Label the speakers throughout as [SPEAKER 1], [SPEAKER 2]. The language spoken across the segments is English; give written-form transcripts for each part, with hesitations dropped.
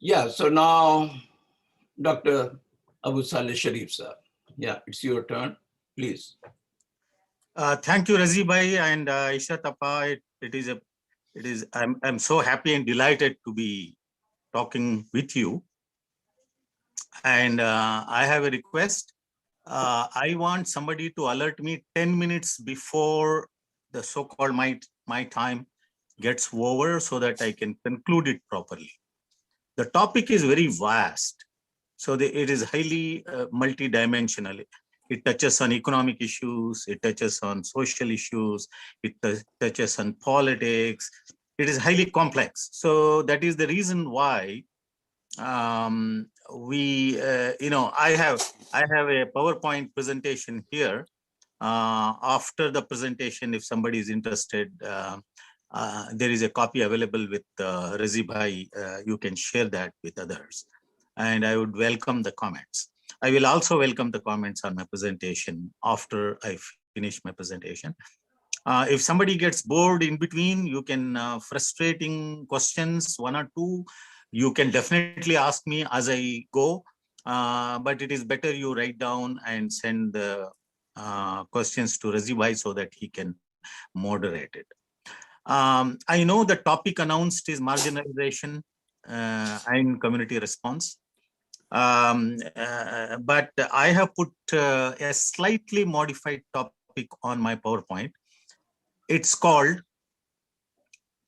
[SPEAKER 1] Yeah, so now Dr. Abusaleh Shariff, sir. Yeah, it's your turn, please.
[SPEAKER 2] Thank you, Razi Bhai and Isha Tapa. I'm so happy and delighted to be talking with you. And I have a request. I want somebody to alert me 10 minutes before the so-called my time gets over so that I can conclude it properly. The topic is very vast. So it is highly multidimensional. It touches on economic issues, it touches on social issues, it touches on politics. It is highly complex. So that is the reason why I have a PowerPoint presentation here. After the presentation, if somebody is interested, there is a copy available with Razi Bhai. You can share that with others. And I would welcome the comments. I will also welcome the comments on my presentation after I finish my presentation. If somebody gets bored in between, you can frustrating questions, one or two, you can definitely ask me as I go. But it is better you write down and send the questions to Razi Bhai so that he can moderate it. I know the topic announced is marginalization and community response. But I have put a slightly modified topic on my PowerPoint. It's called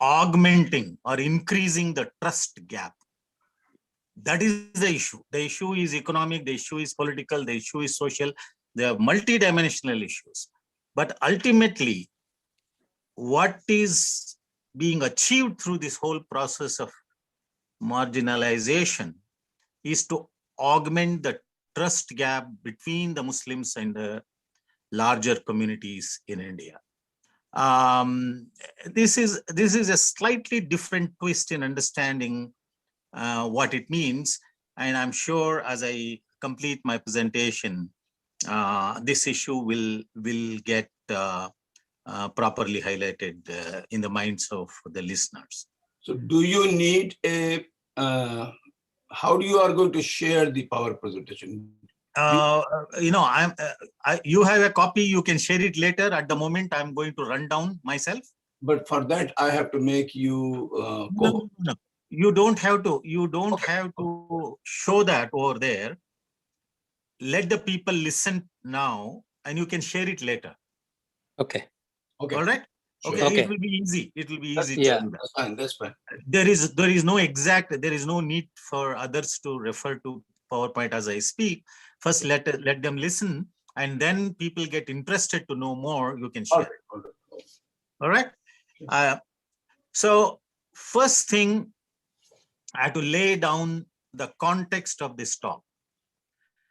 [SPEAKER 2] augmenting or increasing the trust gap. That is the issue. The issue is economic, the issue is political, the issue is social. They are multidimensional issues. But ultimately, what is being achieved through this whole process of marginalization is to augment the trust gap between the Muslims and the larger communities in India. This is a slightly different twist in understanding what it means, and I'm sure as I complete my presentation, this issue will get properly highlighted in the minds of the listeners.
[SPEAKER 1] So, do you need a? How do you are going to share the power presentation?
[SPEAKER 2] You have a copy. You can share it later. At the moment, I'm going to run down myself.
[SPEAKER 1] But for that, I have to make you
[SPEAKER 2] no. You don't have to. You don't have to show that over there. Let the people listen now, and you can share it later.
[SPEAKER 3] Okay.
[SPEAKER 2] Okay. All right.
[SPEAKER 1] Sure.
[SPEAKER 2] Okay. It will be easy. It will be easy.
[SPEAKER 3] Yeah.
[SPEAKER 1] That's fine. That's fine.
[SPEAKER 2] There is no exact. There is no need for others to refer to PowerPoint as I speak. First, let them listen, and then people get interested to know more. You can share. All right. So first thing, I have to lay down the context of this talk.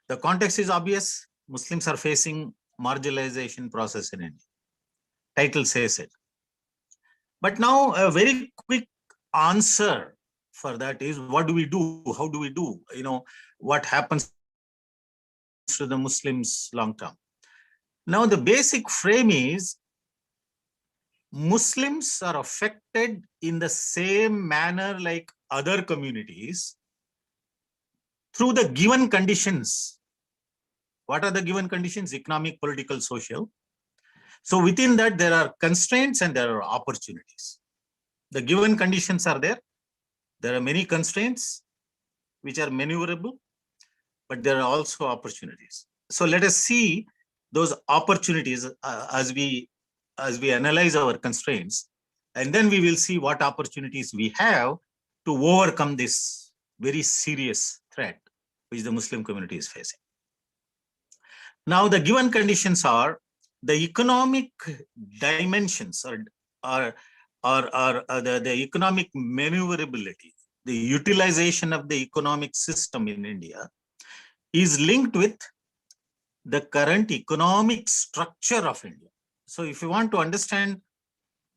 [SPEAKER 2] The context is obvious. Muslims are facing marginalization process in India. Title says it. But now a very quick answer for that is, what do we do? How do we do? What happens to the Muslims long term? Now the basic frame is, Muslims are affected in the same manner like other communities through the given conditions. What are the given conditions? Economic, political, social. So within that, there are constraints and there are opportunities. The given conditions are there. There are many constraints which are maneuverable, but there are also opportunities. So let us see those opportunities as we analyze our constraints, and then we will see what opportunities we have to overcome this very serious threat which the Muslim community is facing. Now, the given conditions are the economic dimensions or the economic maneuverability, the utilization of the economic system in India is linked with the current economic structure of India. So if you want to understand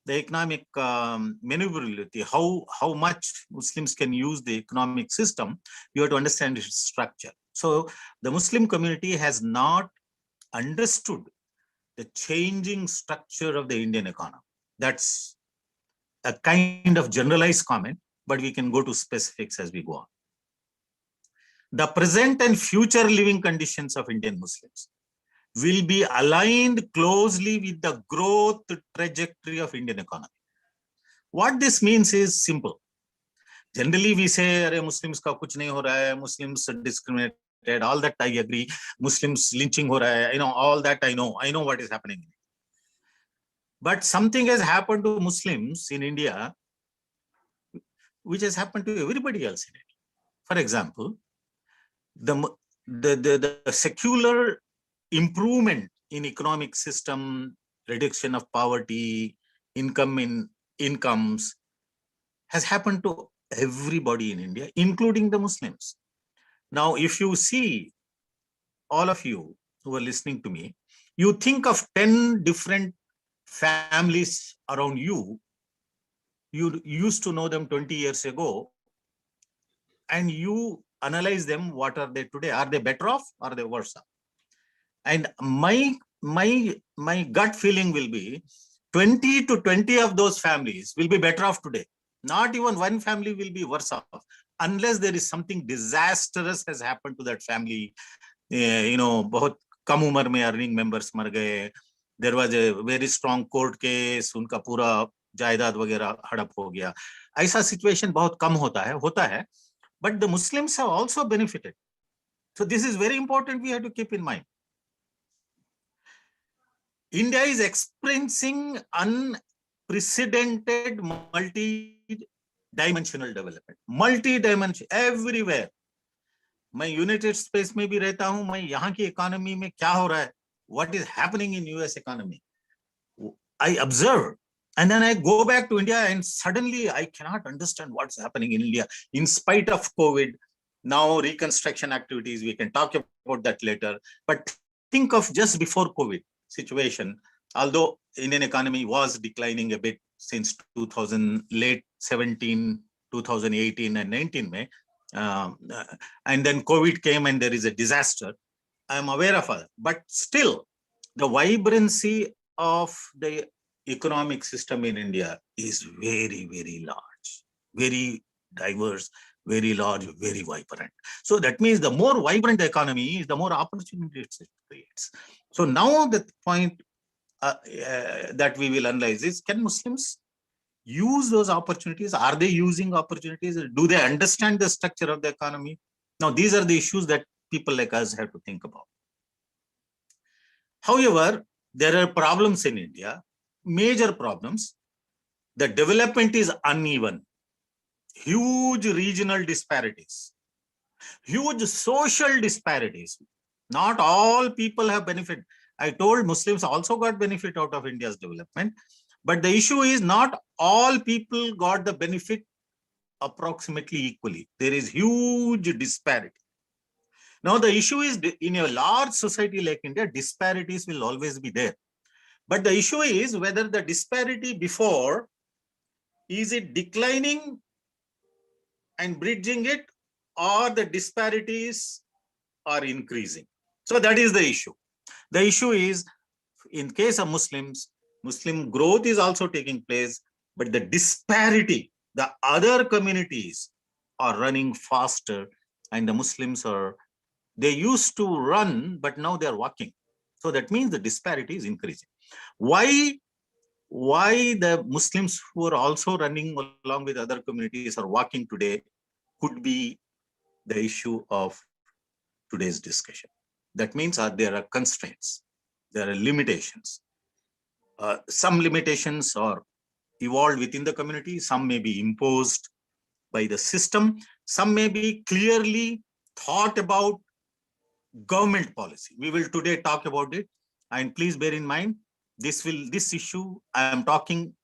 [SPEAKER 2] the economic maneuverability, how much Muslims can use the economic system, you have to understand its structure. So the Muslim community has not understood the changing structure of the Indian economy. That's a kind of generalized comment, but we can go to specifics as we go on. the present and future living conditions of Indian Muslims will be aligned closely with the growth trajectory of Indian economy. What this means is simple. Generally, we say, "Arey, Muslims ka kuch nahi ho raha hai, Muslims are discriminated," all that I agree. Muslims lynching ho raha hai, all that I know what is happening. But something has happened to Muslims in India, which has happened to everybody else in India. For example, the secular improvement in economic system, reduction of poverty, incomes has happened to everybody in India, including the Muslims. Now, if you see, all of you who are listening to me, you think of 10 different families around you. You used to know them 20 years ago, and you analyze them. What are they today? Are they better off? Or are they worse off? And my gut feeling will be 20 to 20 of those families will be better off today. Not even one family will be worse off, unless there is something disastrous has happened to that family. बहुत कम उम्र में earning members मर गए. There was a very strong court case, उनका पूरा जायदाद वगैरह हड़प हो गया. ऐसा सिचुएशन बहुत कम होता है. But the Muslims have also benefited. So this is very important. We have to keep in mind. India is experiencing unprecedented multi-dimensional development. Multi-dimensional everywhere. मैं यूनाइटेड स्पेस में भी रहता हूं. मैं यहाँ की इकोनॉमी में क्या हो रहा है, what is happening in US economy, I observe, and then I go back to India, and suddenly I cannot understand what's happening in India in spite of COVID. Now reconstruction activities, we can talk about that later. But think of just before COVID situation, although Indian economy was declining a bit since 2000, late 17, 2018 and 19 May. And then COVID came and there is a disaster. I'm aware of it. But still, the vibrancy of the economic system in India is very, very large, very diverse, very large, very vibrant. So that means the more vibrant the economy is, the more opportunities it creates. So now the point that we will analyze is, can Muslims use those opportunities? Are they using opportunities? Do they understand the structure of the economy? Now, these are the issues that people like us have to think about. However, there are problems in India, major problems. The development is uneven, huge regional disparities, huge social disparities. Not all people have benefit. I told Muslims also got benefit out of India's development. But the issue is not all people got the benefit approximately equally. There is huge disparity. Now, the issue is, in a large society like India, disparities will always be there. But the issue is whether the disparity before, is it declining and bridging it, or the disparities are increasing. So that is the issue. The issue is, in case of Muslims, Muslim growth is also taking place, but the disparity, the other communities are running faster, and the Muslims they used to run, but now they are walking. So that means the disparity is increasing. Why the Muslims who are also running along with other communities are walking today could be the issue of today's discussion. That means there are constraints, there are limitations. Some limitations are evolved within the community, some may be imposed by the system, some may be clearly thought about government policy. We will today talk about it, and please bear in mind, this issue I am talking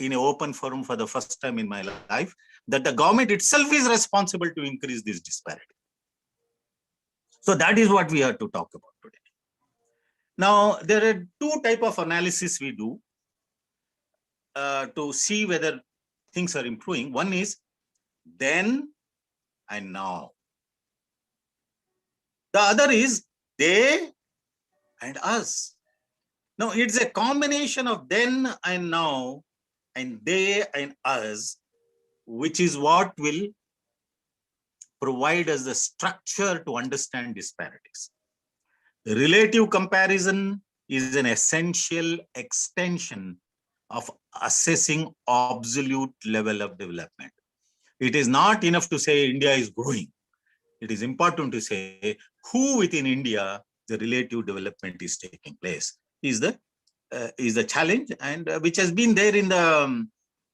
[SPEAKER 2] in an open forum for the first time in my life, that the government itself is responsible to increase this disparity. So that is what we have to talk about today. Now, there are two types of analysis we do to see whether things are improving. One is then and now. The other is they and us. Now, it's a combination of then and now and they and us, which is what will provide us the structure to understand disparities. Relative comparison is an essential extension of assessing absolute level of development. It is not enough to say India is growing. It is important to say who within India the relative development is taking place is the challenge, and which has been there in the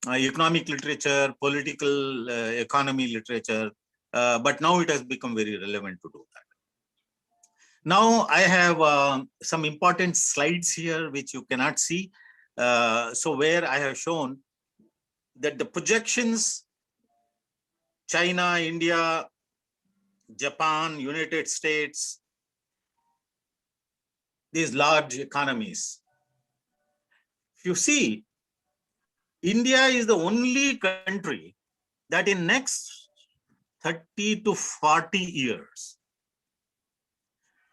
[SPEAKER 2] economic literature, political economy literature, but now it has become very relevant to do that. Now I have some important slides here which you cannot see. So where I have shown that the projections, China, India, Japan, United States, these large economies. If you see, India is the only country that in next 30 to 40 years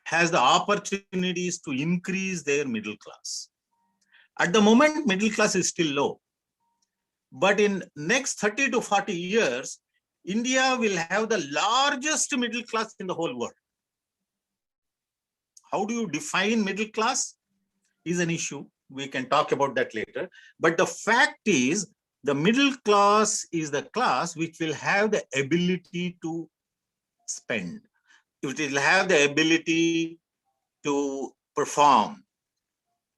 [SPEAKER 2] has the opportunities to increase their middle class. At the moment, middle class is still low. But in next 30 to 40 years, India will have the largest middle class in the whole world. How do you define middle class is an issue. We can talk about that later. But the fact is, the middle class is the class which will have the ability to spend. It will have the ability to perform.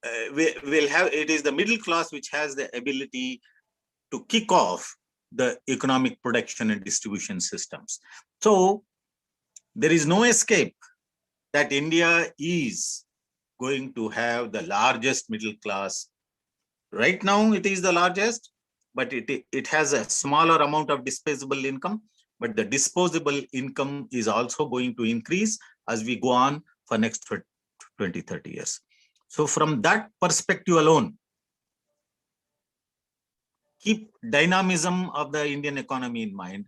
[SPEAKER 2] It is the middle class which has the ability to kick off the economic production and distribution systems. So there is no escape that India is going to have the largest middle class. Right now, it is the largest, but it has a smaller amount of disposable income, but the disposable income is also going to increase as we go on for next 20, 30 years. So from that perspective alone, keep dynamism of the Indian economy in mind.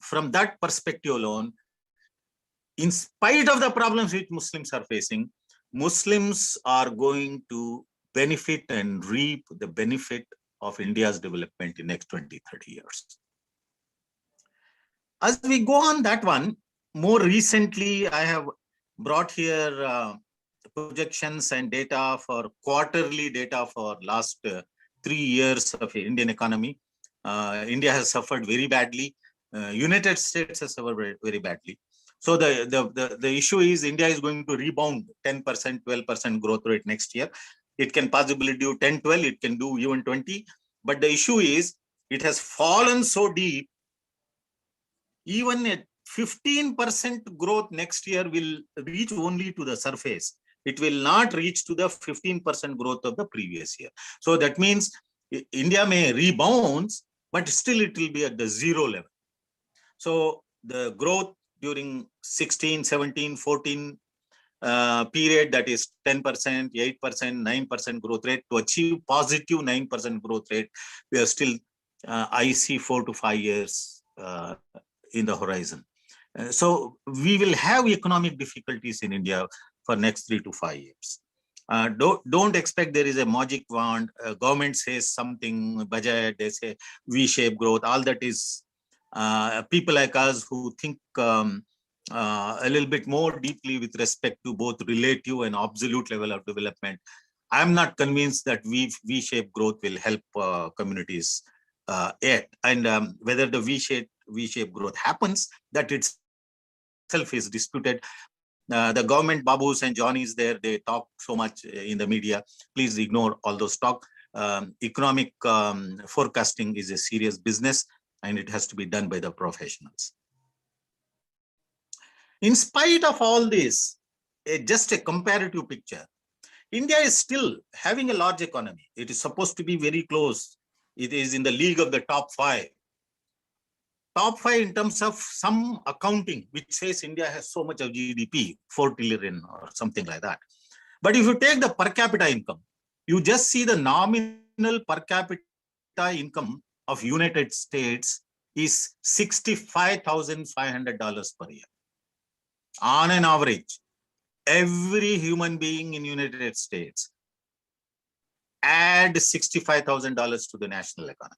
[SPEAKER 2] From that perspective alone, in spite of the problems which Muslims are facing, Muslims are going to benefit and reap the benefit of India's development in next 20, 30 years. As we go on that one, more recently, I have brought here projections and data for quarterly data for last 3 years of Indian economy. India has suffered very badly. United States has suffered very badly. So the issue is India is going to rebound 10%, 12% growth rate next year. It can possibly do 10, 12, it can do even 20. But the issue is it has fallen so deep, even at 15% growth next year will reach only to the surface. It will not reach to the 15% growth of the previous year. So that means India may rebound, but still it will be at the zero level. So the growth during 16, 17, 14 period, that is 10%, 8%, 9% growth rate, to achieve positive 9% growth rate, we are still, I see 4 to 5 years in the horizon. So we will have economic difficulties in India for next 3 to 5 years. Don't expect there is a magic wand. Government says something, budget, they say V-shaped growth. All that is people like us who think a little bit more deeply with respect to both relative and absolute level of development. I'm not convinced that V-shaped growth will help communities yet. And whether the V-shaped growth happens, that itself is disputed. The government Babus and Johnnies there, they talk so much in the media. Please ignore all those talk. Economic forecasting is a serious business, and it has to be done by the professionals. In spite of all this, just a comparative picture, India is still having a large economy. It is supposed to be very close. It is in the league of the top 5. Top 5 in terms of some accounting, which says India has so much of GDP, 4 trillion or something like that. But if you take the per capita income, you just see the nominal per capita income of United States is $65,500 per year. On an average, every human being in United States add $65,000 to the national economy.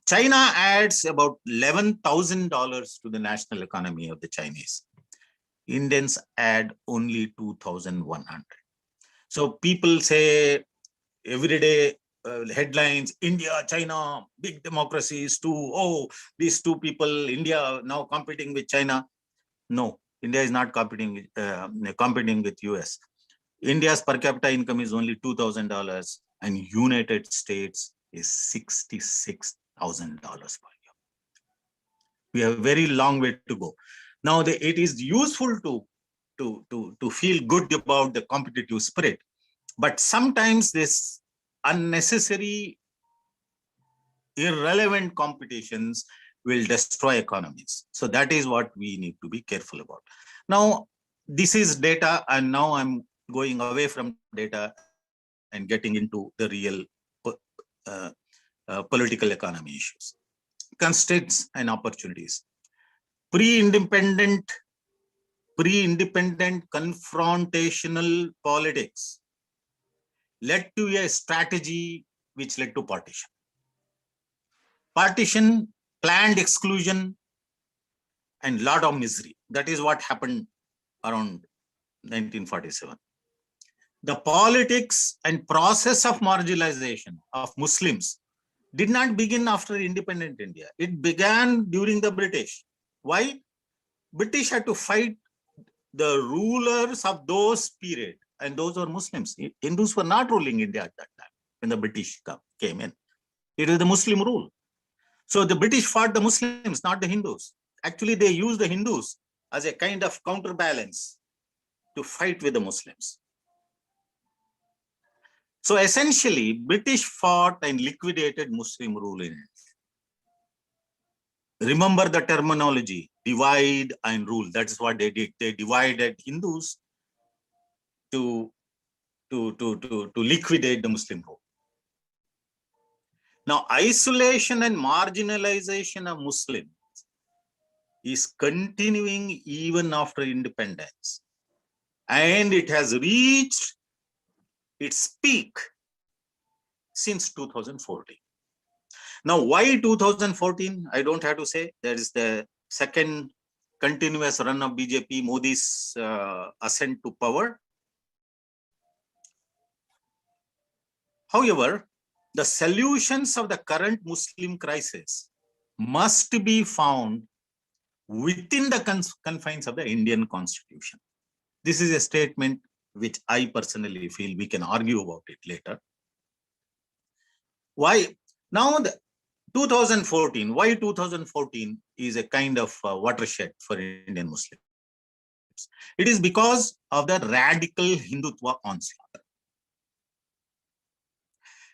[SPEAKER 2] China adds about $11,000 to the national economy of the Chinese. Indians add only 2,100. So people say every day headlines, India, China, big democracies, these two people, India now competing with China. No, India is not competing with US. India's per capita income is only $2,000 and United States is $66,000 per year. We have a very long way to go. Now, it is useful to feel good about the competitive spirit, but sometimes this unnecessary, irrelevant competitions will destroy economies. So that is what we need to be careful about. Now, this is data, and now I'm going away from data and getting into the real political economy issues, constraints and opportunities. Pre-independent confrontational politics led to a strategy which led to partition. Partition, planned exclusion, and lot of misery. That is what happened around 1947. The politics and process of marginalization of Muslims did not begin after independent India. It began during the British. Why? British had to fight the rulers of those period, and those were Muslims. Hindus were not ruling India at that time when the British came in. It was the Muslim rule. So the British fought the Muslims, not the Hindus. Actually, they used the Hindus as a kind of counterbalance to fight with the Muslims. So essentially, British fought and liquidated Muslim rule in India. Remember the terminology, divide and rule. That's what they did. They divided Hindus to liquidate the Muslim rule. Now, isolation and marginalization of Muslims is continuing even after independence. And it has reached its peak since 2014. Now, why 2014? I don't have to say. There is the second continuous run of BJP, Modi's ascent to power. However, the solutions of the current Muslim crisis must be found within the confines of the Indian Constitution. This is a statement which I personally feel we can argue about it later. Why? Now, 2014, why 2014 is a kind of watershed for Indian Muslims? It is because of the radical Hindutva onslaught.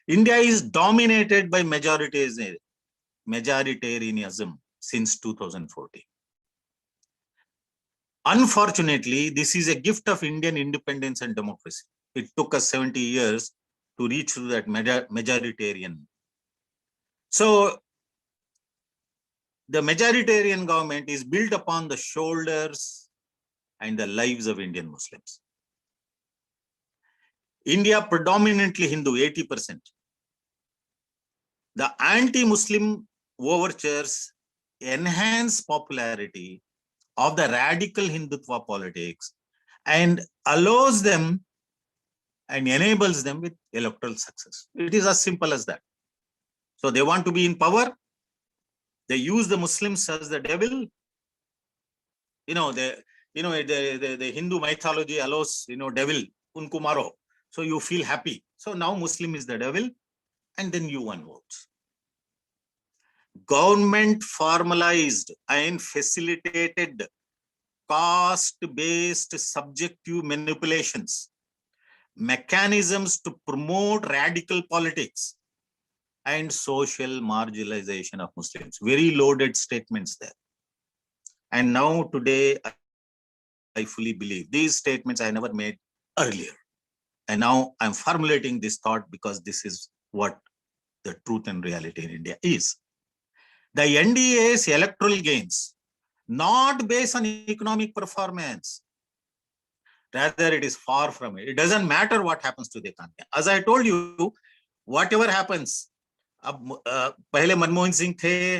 [SPEAKER 2] India is dominated by majoritarianism since 2014. Unfortunately, this is a gift of Indian independence and democracy. It took us 70 years to reach to that majoritarian. So the majoritarian government is built upon the shoulders and the lives of Indian Muslims. India predominantly Hindu, 80%. The anti-Muslim overtures enhance popularity of the radical Hindutva politics and allows them and enables them with electoral success. It is as simple as that. So they want to be in power. They use the Muslims as the devil. The Hindu mythology allows, devil, unku maro. So you feel happy. So now Muslim is the devil, and then you won votes. Government formalized and facilitated caste-based subjective manipulations, mechanisms to promote radical politics, and social marginalization of Muslims. Very loaded statements there. And now today, I fully believe these statements I never made earlier. And now I'm formulating this thought because this is what the truth and reality in India is. The NDA's electoral gains, not based on economic performance, rather it is far from it. It doesn't matter what happens to the economy. As I told you, whatever happens, अब पहले मनमोहन सिंह थे,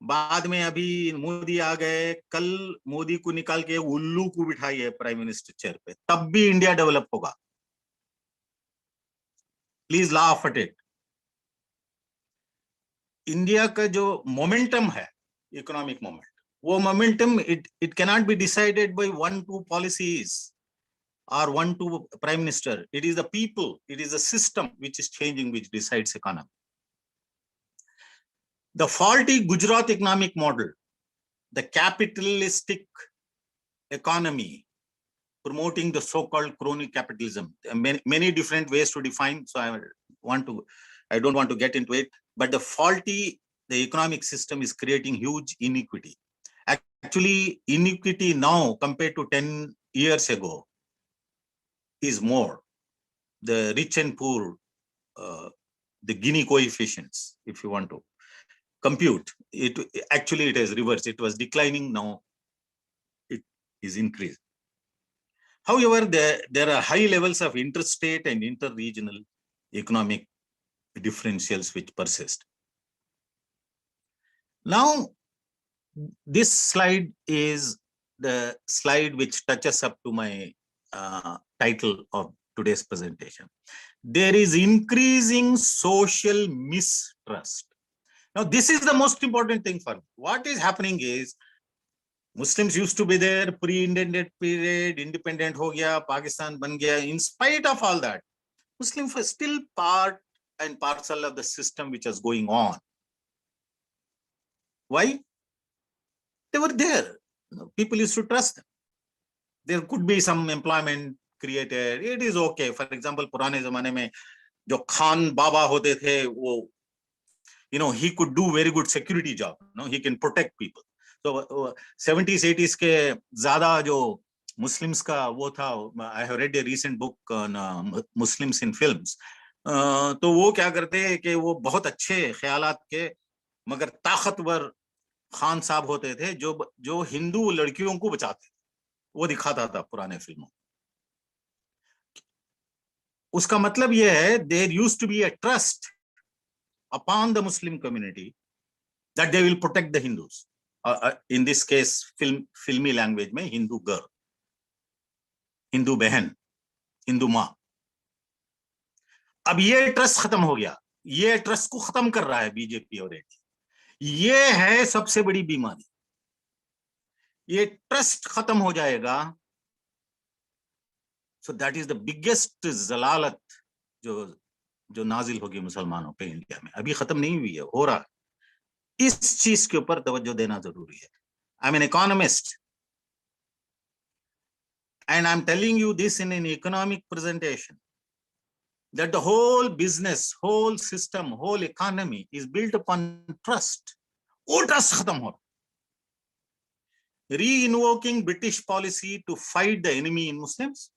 [SPEAKER 2] बाद में अभी मोदी आ गए, कल मोदी को निकाल के उल्लू को बिठाई है प्राइम मिनिस्टर चेयर पे, तब भी इंडिया डेवलप होगा। Please laugh at it. India का जो मोमेंटम है, इकोनॉमिक मोमेंट, वो momentum it cannot be decided by 1-2 policies or 1-2 prime minister. It is the people, it is the system which is changing, which decides economy. The faulty Gujarat economic model, the capitalistic economy, promoting the so-called crony capitalism, many different ways to define, so I don't want to get into it, but the economic system is creating huge inequity. Actually, inequity now compared to 10 years ago is more. The rich and poor, the Gini coefficients, if you want to compute, it has reversed. It was declining, now it is increased. However, there are high levels of interstate and inter-regional economic differentials which persist. Now, this slide is the slide which touches up to my title of today's presentation. There is increasing social mistrust. Now, this is the most important thing for me. What is happening is, Muslims used to be there pre-independent period, independent ho gaya, Pakistan ban gaya. In spite of all that, Muslims were still part and parcel of the system which was going on. Why? They were there. People used to trust them. There could be some employment created. It is okay. For example, पुराने जमाने में जो खान बाबा होते थे, वो, he could do very good security job. He can protect people. So 70s, 80s के ज़्यादा जो Muslims का वो था, I have read a recent book on Muslims in films. तो वो क्या करते हैं कि वो बहुत अच्छे ख्यालात के मगर ताकतवर खान साहब होते थे जो हिंदू लड़कियों को बचाते, वो दिखाता था पुराने फिल्मों। उसका मतलब ये है, there used to be a trust upon the Muslim community that they will protect the Hindus. In this case, filmy language में Hindu girl, Hindu बहन, Hindu माँ। अब ये ट्रस्ट खत्म हो गया, ये ट्रस्ट को खत्म कर रहा है बीजेपी और एनडीए। ये है सबसे बड़ी बीमारी। ये ट्रस्ट खत्म हो जाएगा, so that is the biggest जलालत जो नाजिल होगी मुसलमानों पे इंडिया में। अभी खत्म नहीं हुई है, हो रहा है। इस चीज के ऊपर तवज्जो देना जरूरी है। I'm an economist and I'm telling you this in an economic presentation, that the whole business, whole system, whole economy is built upon trust. वो ट्रस्ट खत्म हो रहा। Re-invoking British policy to fight the enemy in Muslims.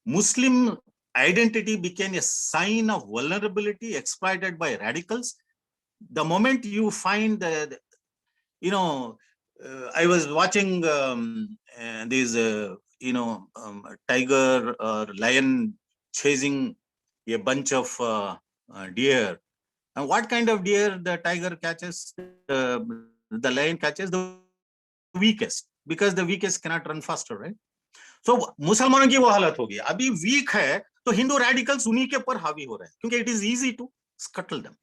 [SPEAKER 2] Muslim identity became a sign of vulnerability exploited by radicals. The moment you find I was watching these, tiger or lion chasing a bunch of deer. And what kind of deer the tiger catches? The lion catches the weakest, because the weakest cannot run faster, right? So मुसलमानों की वो हालत होगी। अभी week है तो Hindu radicals उन्हीं के ऊपर हावी हो रहे हैं, क्योंकि it is easy to scuttle them.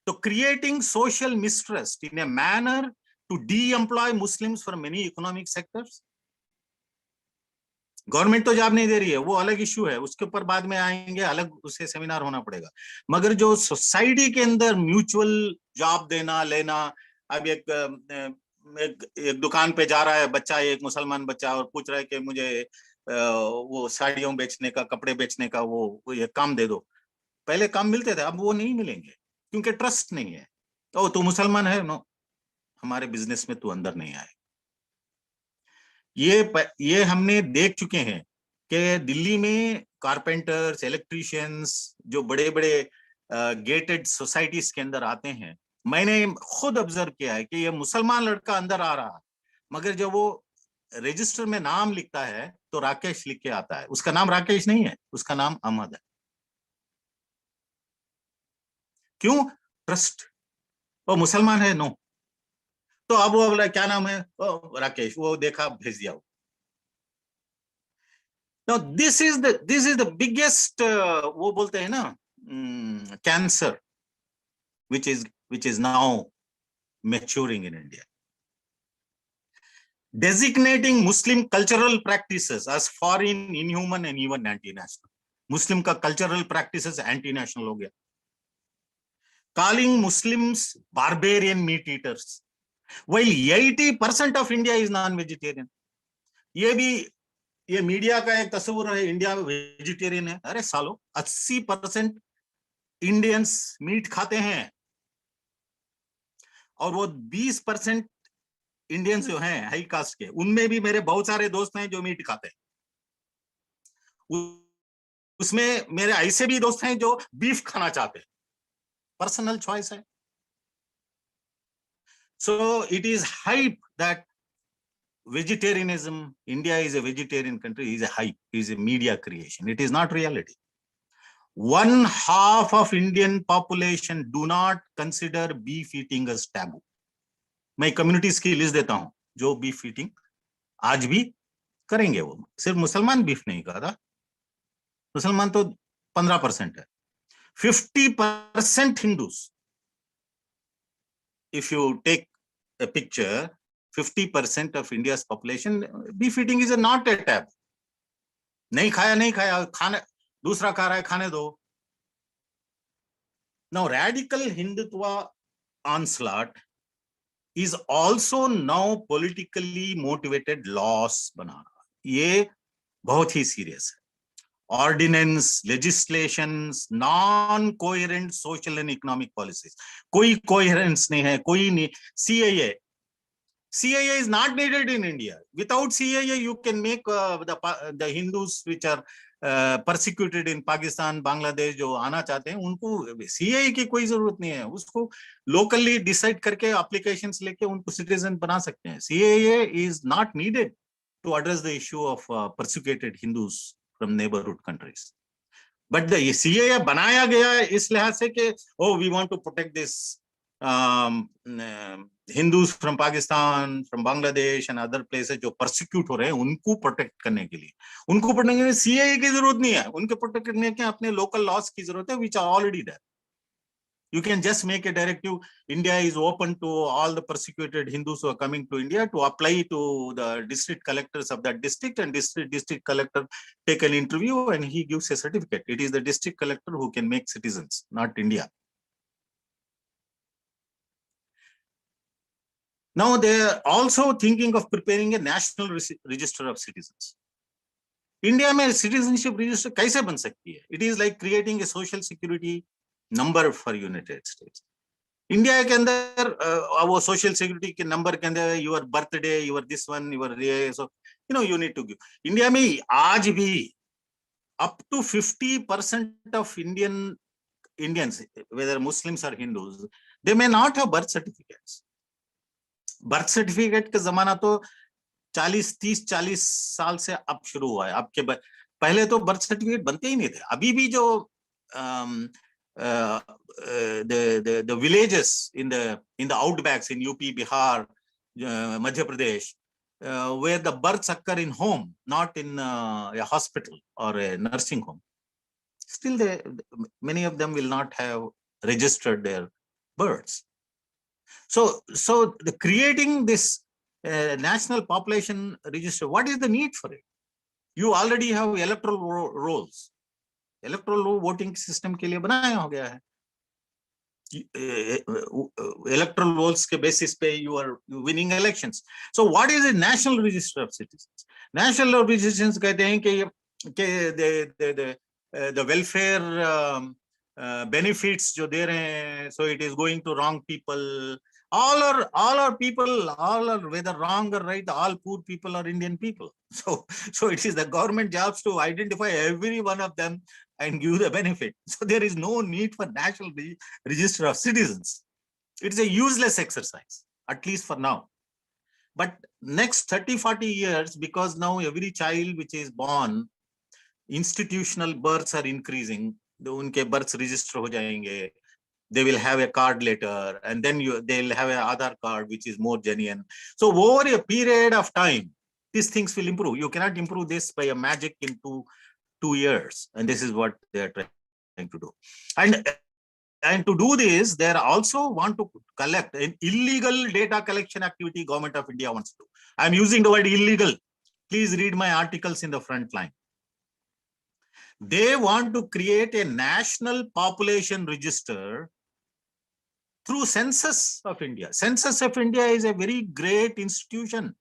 [SPEAKER 2] तो creating social mistrust in a manner to de employ Muslims for many economic sectors. Government तो जॉब नहीं दे रही है, वो अलग इश्यू है, उसके ऊपर बाद में आएंगे, अलग उसे सेमिनार होना पड़ेगा। मगर जो सोसाइटी के अंदर म्यूचुअल जॉब देना लेना, अब एक दुकान पे जा रहा है बच्चा, एक मुसलमान बच्चा, और पूछ रहा है कि मुझे वो साड़ियों बेचने का, कपड़े बेचने का वो ये काम दे दो। पहले काम मिलते थे, अब वो नहीं मिलेंगे क्योंकि ट्रस्ट नहीं है। तो तू मुसलमान है, नो, हमारे बिजनेस में तू अंदर नहीं आए। ये हमने देख चुके हैं कि दिल्ली में कारपेंटर्स, इलेक्ट्रिशियंस जो बड़े बड़े गेटेड सोसाइटीज के अंदर आते हैं, मैंने खुद ऑब्जर्व किया है कि ये मुसलमान लड़का अंदर आ रहा है, मगर जब वो रजिस्टर में नाम लिखता है तो राकेश लिख के आता है। उसका नाम राकेश नहीं है, उसका नाम अहमद है। क्यों? ट्रस्ट। वो मुसलमान है, नो, तो अब वो बोला क्या नाम है, राकेश, वो देखा भेज दिया। Now this is the biggest वो बोलते हैं ना cancer which is now maturing in India. Designating Muslim cultural practices as foreign, inhuman and even anti-national. Muslim का cultural practices anti-national हो गया. Calling Muslims barbarian meat eaters, while 80% of India is non-vegetarian. ये media का एक तस्वीर है, India में vegetarian है। अरे सालो, 80% इंडियंस मीट खाते हैं और वो 20% इंडियंस जो हैं हाई कास्ट के, उनमें भी मेरे बहुत सारे दोस्त हैं जो मीट खाते हैं। उसमें मेरे ऐसे भी दोस्त हैं जो बीफ खाना चाहते हैं, पर्सनल चॉइस है। सो it is hype that vegetarianism, India is a vegetarian country, is a hype, is a media creation. It is not reality. 1/2 of Indian population do not consider beef eating as taboo. मैं communities की list देता हूं जो beef eating आज भी करेंगे। वो सिर्फ मुसलमान बीफ नहीं खाता, मुसलमान तो 15% है। 50% Hindus, if you take a picture, 50% of India's population, beef eating is not a taboo. नहीं खाया, खाने दूसरा खा रहा है, खाने दो। Now radical Hindutva onslaught is also now politically motivated laws बना रहा है। ये बहुत ही सीरियस है। Ordinance, legislations, non-coherent social and economic policies. कोई coherence नहीं है, कोई नहीं। CAA is not needed in India. Without CAA, you can make the Hindus which are persecuted in Pakistan, Bangladesh, जो आना चाहते हैं, उनको CAA की कोई जरूरत नहीं है। उसको locally decide करके applications लेके उनको citizen बना सकते हैं। CAA is not needed to address the issue of persecuted Hindus from neighborhood countries. But the CAA बनाया गया इस लिहाज से कि we want to protect this Hindus from Pakistan, from Bangladesh and other places जो persecute हो रहे हैं, उनको protect करने के लिए, उनको protect करने के लिए CAA की जरूरत नहीं है। उनको protect करने के अपने local laws की जरूरत है, which are already there. You can just make a directive. India is open to all the persecuted Hindus who are coming to India to apply to the district collectors of that district, and district collector take an interview and he gives a certificate. It is the district collector who can make citizens, not India. Now they are also thinking of preparing a national register of citizens. India में citizenship register कैसे बन सकती है? It is like creating a social security number for United States. India के अंदर वो social security के number के अंदर your birthday, your this one, your so you need to give. India में आज भी up to 50% of Indians, whether Muslims or Hindus, they may not have birth certificates. Birth certificate का जमाना तो 40 साल से अब शुरू हुआ है। आपके पहले तो बर्थ सर्टिफिकेट बनते ही नहीं थे। अभी भी जो the villages in the outbacks in UP, Bihar, Madhya Pradesh, where the births occur in home, not in a hospital or a nursing home, still many of them will not have registered their births. So creating this national population register, what is the need for it? You already have electoral rolls. Electoral roll voting system के लिए बनाया हो गया है। Electoral rolls के basis पे you are winning elections. So what is the national register of citizens? National register citizens कहते हैं कि the welfare benefits जो दे रहे हैं, so it is going to wrong people. All are people, all are whether wrong or right, all poor people are Indian people. So it is the government jobs to identify every one of them and give the benefit. So there is no need for national register of citizens. It is a useless exercise, at least for now. But next 30-40 years, because now every child which is born, institutional births are increasing, उनके births register हो जाएंगे, They will have a card later, and then they'll have an Aadhaar card, which is more genuine. So over a period of time, these things will improve. You cannot improve this by a magic in two years. And this is what they're trying to do. And to do this, they also want to collect an illegal data collection activity government of India wants to do. I'm using the word illegal. Please read my articles in the front line. They want to create a national population register through Census of India. Census of India is a very great institution.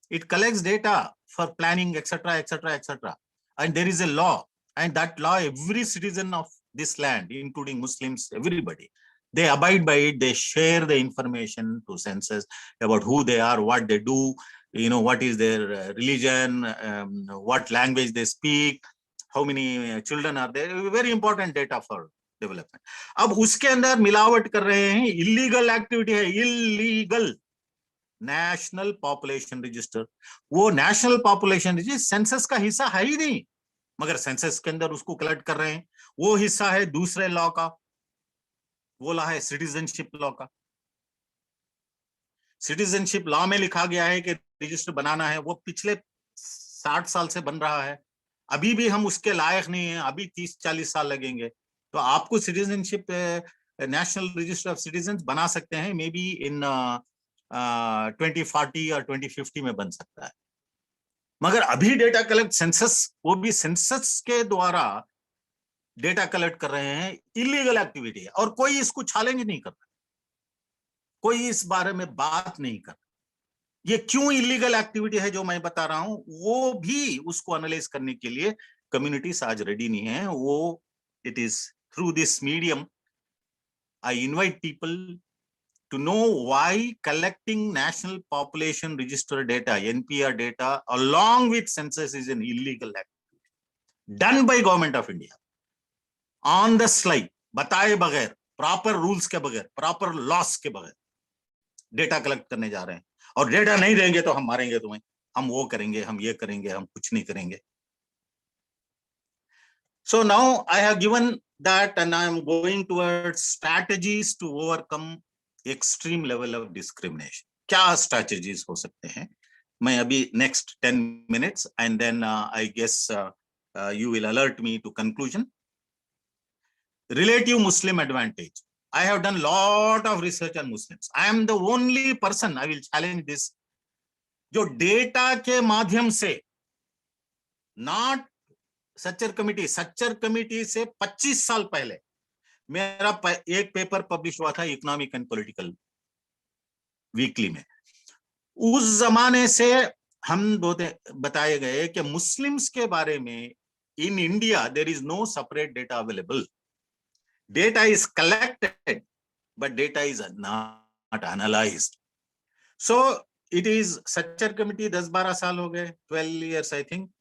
[SPEAKER 2] It collects data for planning, etc., etc., etc. And there is a law, and that law, every citizen of this land, including Muslims, everybody, they abide by it. They share the information to census about who they are, what they do, what is their religion, what language they speak, how many children are there. Very important data for development. अब उसके अंदर मिलावट कर रहे हैं, illegal activity है, illegal national population register. वो national population register census का हिस्सा है ही नहीं, मगर सेंसस के अंदर उसको कलेक्ट कर रहे हैं. वो हिस्सा है दूसरे लॉ का, वो लॉ है सिटीजनशिप लॉ का. सिटीजनशिप लॉ में लिखा गया है कि रजिस्टर बनाना है. वो पिछले 60 साल से बन रहा है, अभी भी हम उसके लायक नहीं है, अभी 30-40 साल लगेंगे. तो आपको citizenship national register of citizen बना सकते हैं, मे बी इन 2040 और 2050 में बन सकता है. मगर अभी डेटा कलेक्ट सेंसस, वो भी सेंसस के द्वारा डेटा कलेक्ट कर रहे हैं, इलीगल एक्टिविटी है. और कोई इसको चैलेंज नहीं कर रहा, कोई इस बारे में बात नहीं कर रहा. ये क्यों इलीगल एक्टिविटी है जो मैं बता रहा हूं, वो भी उसको एनालाइज करने के लिए कम्युनिटीज आज रेडी नहीं है. वो it is through this medium I invite people to know why collecting national population register data, NPR data, along with census is an illegal activity done by government of India on the sly, बताए बगैर, proper rules के बगैर, proper laws के बगैर data collect करने जा रहे हैं. और डेटा नहीं देंगे तो हम मारेंगे तुम्हें, हम वो करेंगे, हम ये करेंगे, हम कुछ नहीं करेंगे. So now I have given that, and I am going towards strategies to overcome extreme level of discrimination. क्या स्ट्रैटेजीज हो सकते हैं, मैं अभी next 10 minutes and then I guess you will alert me to conclusion. Relative Muslim advantage. I have done lot of research on Muslims. I am the only person, I will challenge this, जो data के माध्यम से, not Sachar committee से 25 साल पहले मेरा एक paper publish हुआ था इकोनॉमिक एंड पॉलिटिकल वीकली में. उस जमाने से हम बताए गए कि मुस्लिम्स के बारे में in India there is no separate data available. Data is collected but data is not analysed. So it is Sachar committee 10-12 साल हो गए, 12 years I think,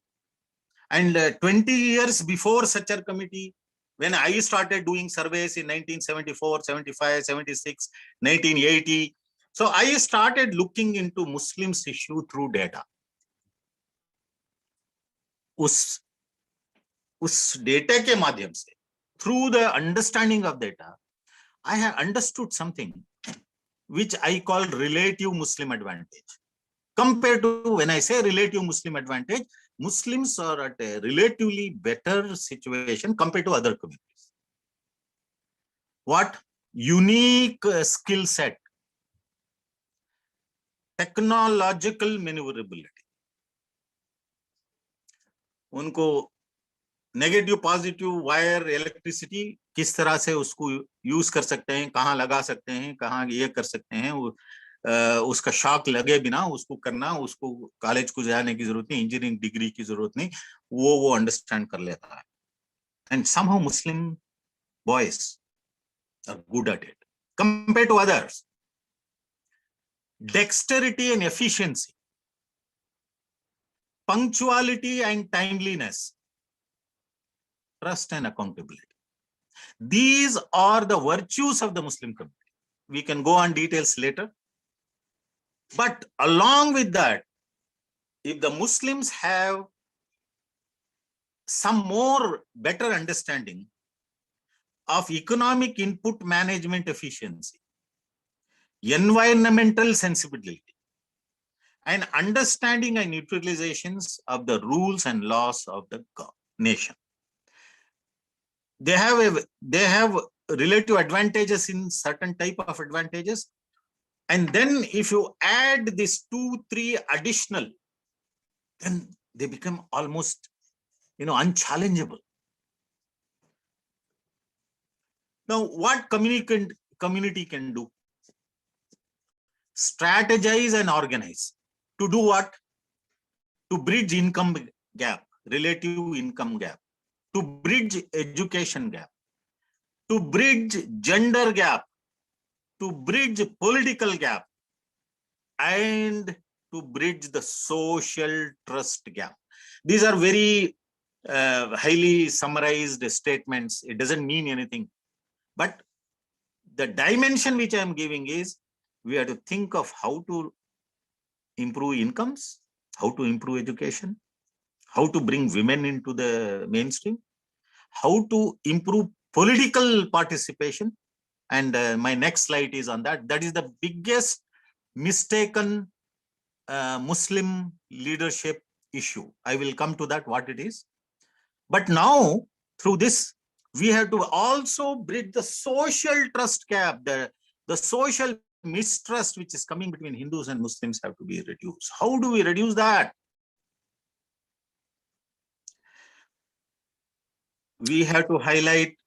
[SPEAKER 2] and 20 years before Sachar committee, when I started doing surveys in 1974, 75, 76, 1980, so I started looking into Muslims issue through data. उस data के माध्यम से, through the understanding of data, I have understood something which I call relative Muslim advantage. Compared to, when I say relative Muslim advantage, Muslims are at a relatively better situation compared to other communities. What? Unique skill set, technological maneuverability. उनको negative positive wire electricity किस तरह से उसको use कर सकते हैं, कहाँ लगा सकते हैं, कहाँ ये कर सकते हैं, उसका शॉक लगे बिना उसको करना, उसको कॉलेज को जाने की जरूरत नहीं, इंजीनियरिंग डिग्री की जरूरत नहीं, वो अंडरस्टैंड कर लेता है. And somehow Muslim boys are good at it compare to others. Dexterity and efficiency, punctuality and timeliness, trust and accountability. These are the virtues of the Muslim community. We can go on details later. But along with that, if the Muslims have some more better understanding, of economic input management efficiency, environmental sensibility, and understanding and utilizations of the rules and laws of the nation. They have relative advantages in certain type of advantages. And then if you add these 2-3 additional, then they become almost, unchallengeable. Now, what community can do? Strategize and organize. To do what? To bridge income gap, relative income gap, to bridge education gap, to bridge gender gap, to bridge political gap, and to bridge the social trust gap. These are very highly summarized statements. It doesn't mean anything. But the dimension which I am giving is, we have to think of how to improve incomes, how to improve education, how to bring women into the mainstream, how to improve political participation. And my next slide is on that. That is the biggest mistaken Muslim leadership issue. I will come to that, what it is. But now, through this, we have to also bridge the social trust gap, the social mistrust which is coming between Hindus and Muslims have to be reduced. How do we reduce that? We have to highlight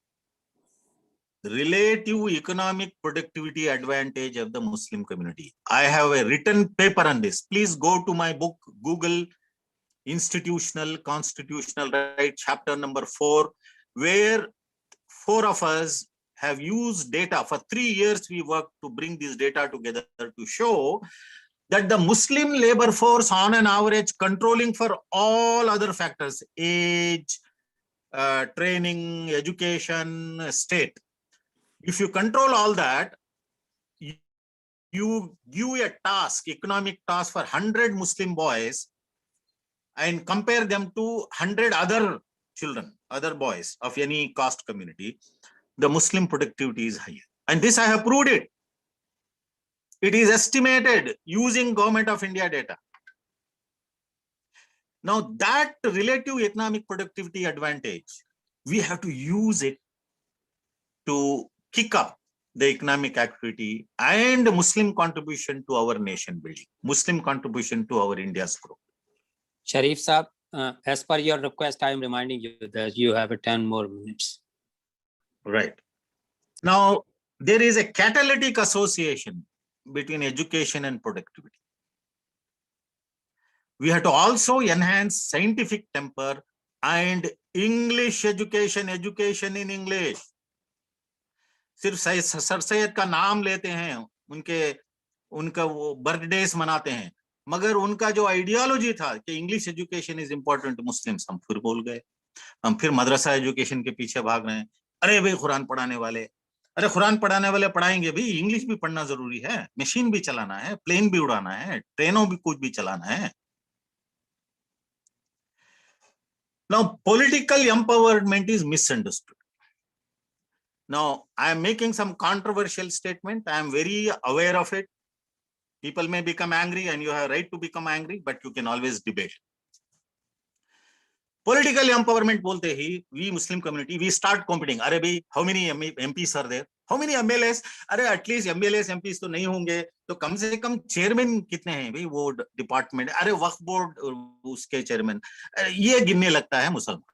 [SPEAKER 2] the relative economic productivity advantage of the Muslim community. I have a written paper on this. Please go to my book, Google Institutional Constitutional Right, chapter number 4, where 4 of us have used data. For 3 years, we worked to bring this data together to show that the Muslim labor force, on an average, controlling for all other factors, age, training, education, state. If you control all that, you give a task, economic task for 100 Muslim boys and compare them to 100 other children, other boys of any caste community, the Muslim productivity is higher. And this I have proved it. It is estimated using Government of India data. Now that relative economic productivity advantage, we have to use it to kick up the economic activity and Muslim contribution to our nation building, Muslim contribution to our India's growth.
[SPEAKER 3] Sharif Saab, as per your request, I am reminding you that you have 10 more minutes.
[SPEAKER 2] Right. Now, there is a catalytic association between education and productivity. We have to also enhance scientific temper and English education, education in English. सिर्फ sir Syed का नाम लेते हैं, उनका वो birthdays मनाते हैं, मगर उनका जो आइडियोलॉजी था कि English education is important Muslims, हम फिर बोल गए, हम फिर मदरसा एजुकेशन के पीछे भाग रहे हैं. अरे भाई कुरान पढ़ाने वाले, अरे कुरान पढ़ाने वाले पढ़ाएंगे भी, इंग्लिश भी पढ़ना जरूरी है, मशीन भी चलाना है, प्लेन भी उड़ाना है, ट्रेनों भी कुछ भी चलाना है. Now, political empowerment is misunderstood. Now, I am making some controversial statement. I am very aware of it. People may become angry and you have a right to become angry, but you can always debate. Political empowerment bolte hi, we Muslim community, we start competing. Are bhai, how many MPs are there? How many MLAs? Are at least MLAs, MPs to nahi honge. To kam se kam chairman kitne hain bhai wo department? Are waqf board uske chairman. Ye ginne lagta hai Muslim.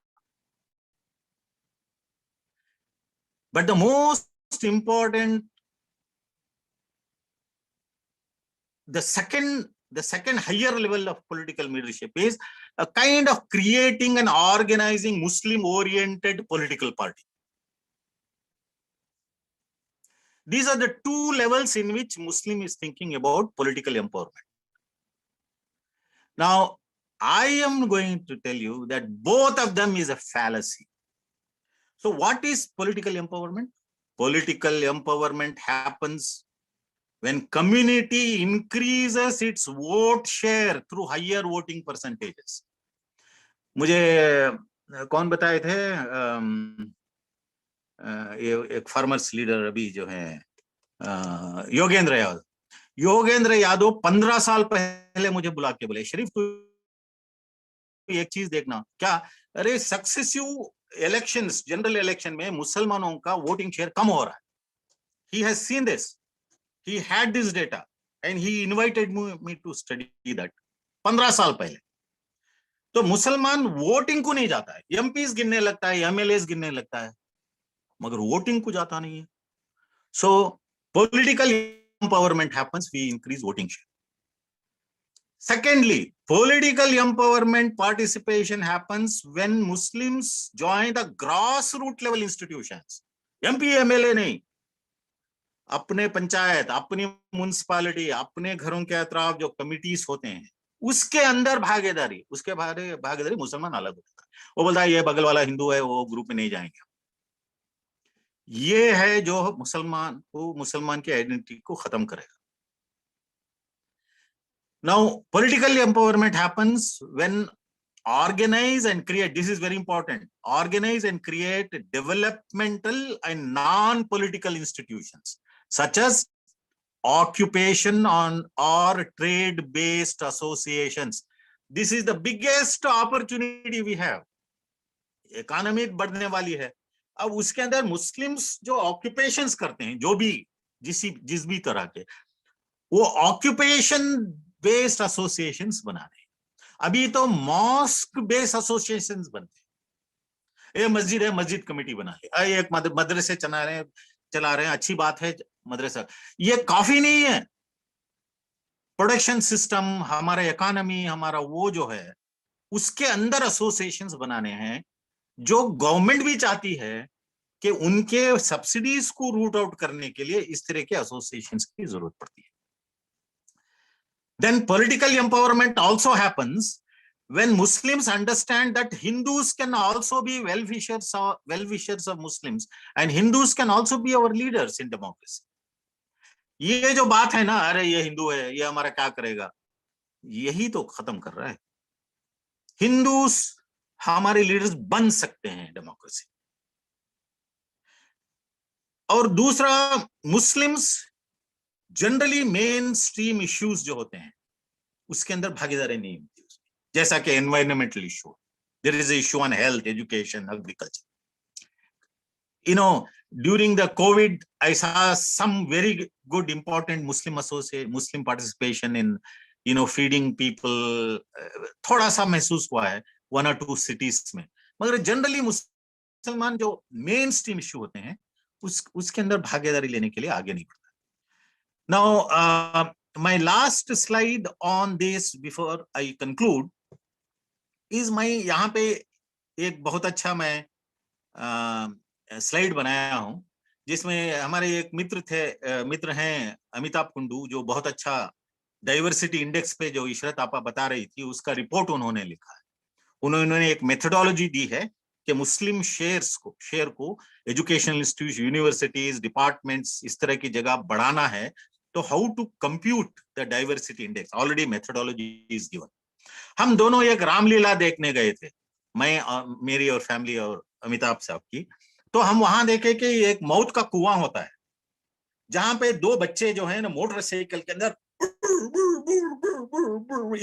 [SPEAKER 2] But the most important, the second higher level of political leadership is a kind of creating and organizing Muslim-oriented political party. These are the 2 levels in which Muslim is thinking about political empowerment. Now, I am going to tell you that both of them is a fallacy. So what is political empowerment? Political empowerment happens when community increases its vote share through higher voting percentages. मुझे कौन बताए थे, ये एक farmers leader अभी जो है योगेंद्र यादव 15 साल पहले मुझे बुला के बोले, शरीफ तू एक चीज देखना क्या, अरे सक्सेसिव इलेक्शंस, जनरल इलेक्शन में मुसलमानों का वोटिंग शेयर कम हो रहा है. He has seen this. He had this data and he invited me to study that. 15 साल पहले. तो मुसलमान वोटिंग को नहीं जाता है, एमपीज गिनने लगता है, एमएलएस गिनने लगता है, मगर वोटिंग को जाता नहीं है. So political empowerment happens, we increase voting share. Secondly, political empowerment participation happens when Muslims join the grassroots level institutions. MP MLA नहीं, अपने पंचायत, अपनी म्युनिसिपैलिटी, अपने घरों के अतराफ जो कमिटीज होते हैं उसके अंदर भागीदारी, उसके भागीदारी मुसलमान अलग होता है. वो बोलता है ये बगल वाला हिंदू है, वो ग्रुप में नहीं जाएंगे. ये है जो मुसलमान की आइडेंटिटी को खत्म करेगा. Now, political empowerment happens when organize and create, this is very important, organize and create developmental and non-political institutions, such as occupation on or trade-based associations. This is the biggest opportunity we have. Economy बढ़ने वाली है. अब उसके अंदर Muslims जो occupations करते हैं, जो भी जिस भी तरह के, वो occupation बेस्ड एसोसिएशंस बना रहे हैं. अभी तो मॉस्क बेस्ड एसोसिएशंस बनते हैं. ये मस्जिद है, मस्जिद कमेटी बना ले, एक मदरसे चला रहे हैं, अच्छी बात है मदरसा. ये काफी नहीं है. प्रोडक्शन सिस्टम, हमारा इकोनॉमी, हमारा वो जो है उसके अंदर एसोसिएशंस बनाने हैं, जो गवर्नमेंट भी चाहती है कि उनके सब्सिडीज को रूट आउट करने के लिए इस तरह के एसोसिएशंस की जरूरत पड़ती है. Then political empowerment also happens when Muslims understand that Hindus can also be well-wishers of Muslims, and Hindus can also be our leaders in democracy. ये जो बात है ना, अरे ये हिंदू है, ये हमारा क्या करेगा, यही तो खत्म कर रहा है. हिंदूस हमारे लीडर्स बन सकते हैं डेमोक्रेसी. और दूसरा, Muslims generally main stream issues जो होते हैं उसके अंदर भागीदारी नहीं होती. जैसा कि environmental issue, there is issue on health, education, agriculture. During the Covid I saw some very good important Muslim participation in feeding people. थोड़ा सा महसूस हुआ है 1 or 2 cities में, मगर जनरली मुसलमान जो मेन स्ट्रीम इशू होते हैं उसके अंदर भागीदारी लेने के लिए आगे नहीं बढ़ता. Now, my last slide on this before I conclude is मैं यहाँ पे एक बहुत अच्छा मैं स्लाइड बनाया हूँ, जिसमें हमारे एक मित्र हैं अमिताभ कुंडू, जो बहुत अच्छा डाइवर्सिटी इंडेक्स पे जो इशरत आपा बता रही थी उसका रिपोर्ट उन्होंने लिखा है. उन्होंने एक मेथोडोलॉजी दी है कि मुस्लिम शेयर को एजुकेशनल इंस्टीट्यूट, यूनिवर्सिटीज, डिपार्टमेंट्स, इस तरह की जगह बढ़ाना है. तो how to compute the diversity index, already methodology is given. हम दोनों एक रामलीला देखने गए थे, मैं, मेरी और फैमिली और अमिताभ साहब की. तो हम वहां देखे कि एक मौत का कुआं होता है, जहां पे 2 बच्चे जो है ना मोटरसाइकिल के अंदर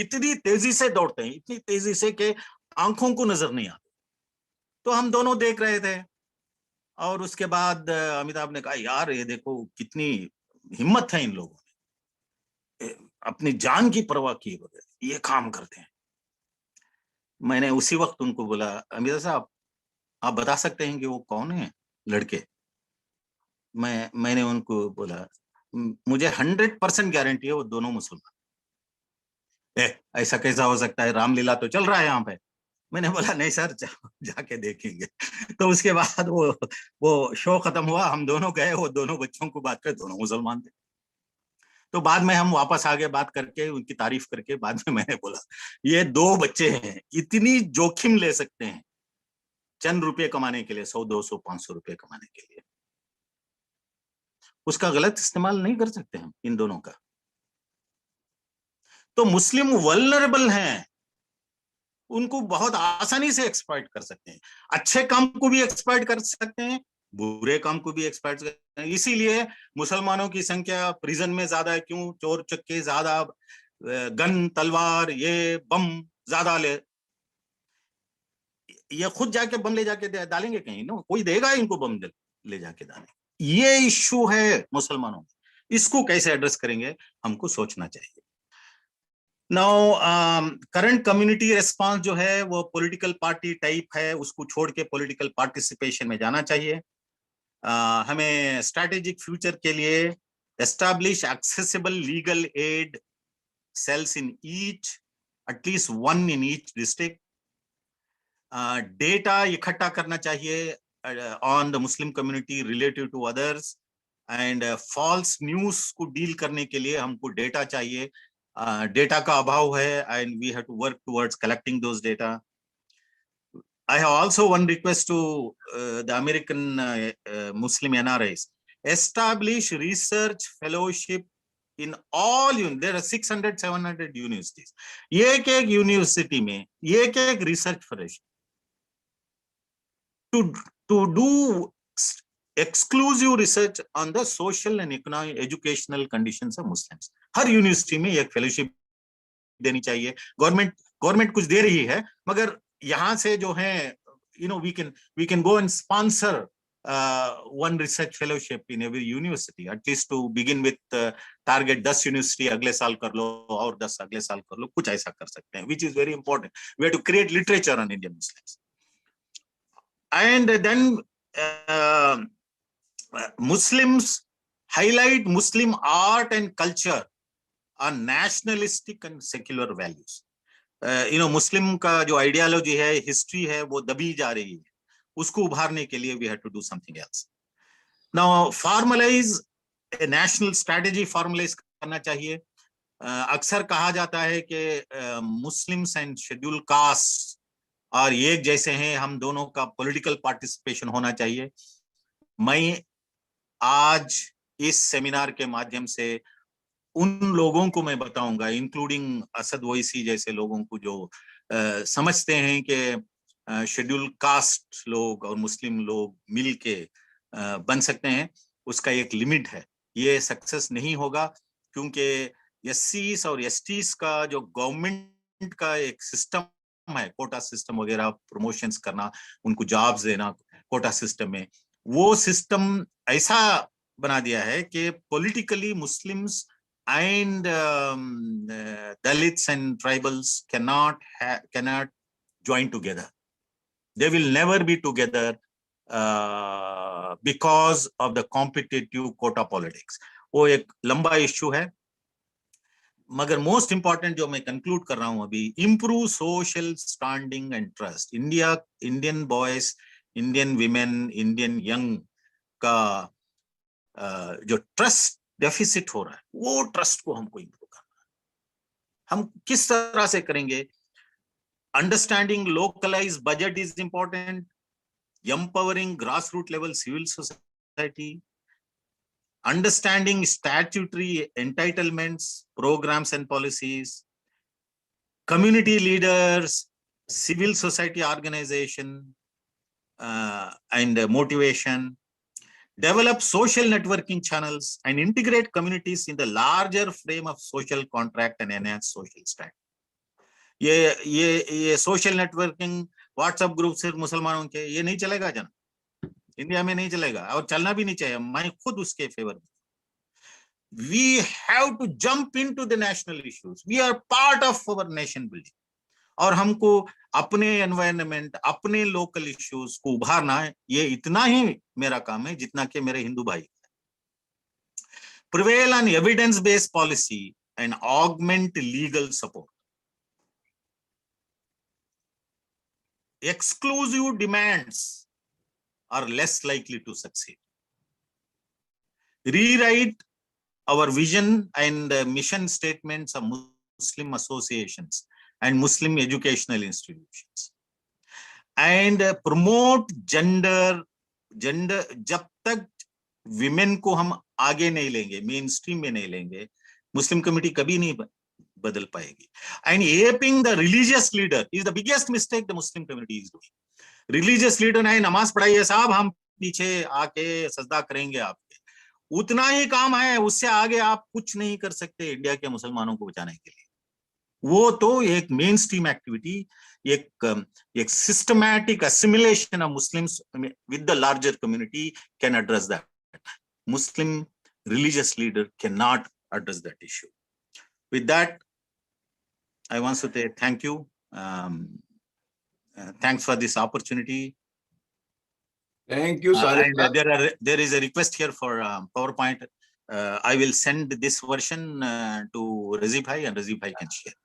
[SPEAKER 2] इतनी तेजी से दौड़ते हैं, इतनी तेजी से कि आंखों को नजर नहीं आती. तो हम दोनों देख रहे थे, और उसके बाद अमिताभ ने कहा, यार ये देखो कितनी हिम्मत है इन लोगों ने, अपनी जान की परवाह किए बगैर ये काम करते हैं. मैंने उसी वक्त उनको बोला, अमिताभ साहब आप बता सकते हैं कि वो कौन है लड़के? मैंने उनको बोला, मुझे 100% गारंटी है वो दोनों मुसलमान. ऐसा कैसा हो सकता है, रामलीला तो चल रहा है यहाँ पे. मैंने बोला नहीं सर, जाके देखेंगे. तो उसके बाद वो शो खत्म हुआ, हम दोनों गए, वो दोनों बच्चों को बात कर, दोनों मुसलमान थे. तो बाद में हम वापस आगे बात करके उनकी तारीफ करके बाद में मैंने बोला, ये 2 बच्चे हैं, इतनी जोखिम ले सकते हैं चंद रुपए कमाने के लिए, 100, 200, 500 रुपए कमाने के लिए, उसका गलत इस्तेमाल नहीं कर सकते हम इन दोनों का. तो मुस्लिम वल्नरेबल हैं, उनको बहुत आसानी से एक्सप्लॉइट कर सकते हैं. अच्छे काम को भी एक्सप्लॉइट कर सकते हैं, बुरे काम को भी एक्सपर्ट्स करें। इसीलिए मुसलमानों की संख्या प्रिजन में ज्यादा है। क्यों? चोर चक्के ज्यादा, गन तलवार ये बम ज्यादा ले, ये खुद जाके बम ले जाके डालेंगे कहीं? नो, कोई देगा इनको बम ले जाके डालेंगे। ये इश्यू है मुसलमानों में, इसको कैसे एड्रेस करेंगे हमको सोचना चाहिए। नाउ करंट कम्युनिटी रिस्पांस जो है वो पॉलिटिकल पार्टी टाइप है, उसको छोड़ के पॉलिटिकल पार्टिसिपेशन में जाना चाहिए। हमें स्ट्रेटेजिक फ्यूचर के लिए establish accessible legal aid cells in each, at least one in each district. Data इकट्ठा करना चाहिए on the Muslim community relative to others, and false news को डील करने के लिए हमको डेटा चाहिए। डेटा का अभाव है and we have to work towards collecting those data. I have also one request to the American Muslim NRIs. Establish research fellowship in all, there are 600, 700 universities. एक एक यूनिवर्सिटी में एक एक research fellowship to do exclusive research on the social and economic educational conditions of Muslims. Her university में एक fellowship देनी चाहिए। Government कुछ दे रही है, मगर यहाँ से जो है we can go and sponsor one research fellowship in every university, at least to begin with. Target 10 university अगले साल कर लो और 10 अगले साल कर लो, कुछ ऐसा कर सकते हैं, which is very important. We have to create literature on Indian Muslims. And then Muslims highlight Muslim art and culture on nationalistic and secular values. मुस्लिम का जो आइडियोलॉजी है, हिस्ट्री है, वो दबी जा रही है, उसको उभारने के लिए we have to do something else. Now formalise a national strategy, formalise करना चाहिए। अक्सर कहा जाता है कि मुस्लिम्स एंड शेड्यूल कास्ट और एक जैसे हैं, हम दोनों का पॉलिटिकल पार्टिसिपेशन होना चाहिए। मैं आज इस सेमिनार के माध्यम से उन लोगों को मैं बताऊंगा, इंक्लूडिंग असद ओवैसी जैसे लोगों को जो समझते हैं कि शेड्यूल कास्ट लोग और मुस्लिम लोग मिलके बन सकते हैं, उसका एक लिमिट है। ये सक्सेस नहीं होगा, क्योंकि एससीज और एसटीज का जो गवर्नमेंट का एक सिस्टम है, कोटा सिस्टम वगैरह, प्रमोशंस करना, उनको जॉब्स देना कोटा सिस्टम में, वो सिस्टम ऐसा बना दिया है कि politically Muslims and Dalits and tribals cannot join together. They will never be together because of the competitive quota politics. वो एक लंबा इश्यू है, मगर मोस्ट इंपॉर्टेंट जो मैं कंक्लूड कर रहा हूं अभी, improve social standing and trust. Indian boys, Indian women, Indian young का जो ट्रस्ट डेफिसिट हो रहा है, वो ट्रस्ट को हमको इंप्रूव करना है। हम किस तरह से करेंगे? Understanding localise budget is important, empowering grass root level civil society, understanding statutory entitlements, programmes and policies, community leaders, civil society organisation and motivation, develop social networking channels and integrate communities in the larger frame of social contract and enhance social standing. ये social networking, WhatsApp group सिर्फ मुसलमानों के, ये नहीं चलेगा जना, India में नहीं चलेगा और चलना भी नहीं चाहिए। मैं खुद उसके फेवर में। We have to jump into the national issues. We are part of our nation building. और हमको अपने एनवायरनमेंट, अपने लोकल इश्यूज को उभारना है। ये इतना ही मेरा काम है जितना कि मेरे हिंदू भाई। Prevail on evidence based policy and augment legal support. Exclusive demands are less likely to succeed. Rewrite our vision and mission statements of Muslim associations and Muslim educational institutions, and promote gender. जब तक women को हम आगे नहीं लेंगे, main stream में नहीं लेंगे, मुस्लिम कम्युनिटी कभी नहीं बदल पाएगी। And aping the religious leader is the biggest mistake the Muslim community is doing. Religious leader है, नमाज पढ़ाइए साहब, हम पीछे आके सजदा करेंगे आपके, उतना ही काम है, उससे आगे आप कुछ नहीं कर सकते इंडिया के मुसलमानों को बचाने के लिए। वो तो एक मेन स्ट्रीम एक्टिविटी, एक systematic assimilation of Muslims with the larger community can address that. Muslim religious leader cannot address that issue. With that, I want to say thank you. Thanks for this opportunity.
[SPEAKER 1] Thank you, Saleh.
[SPEAKER 2] And there is a request here for PowerPoint. I will send this version to Razi Bhai, and Razi Bhai can share.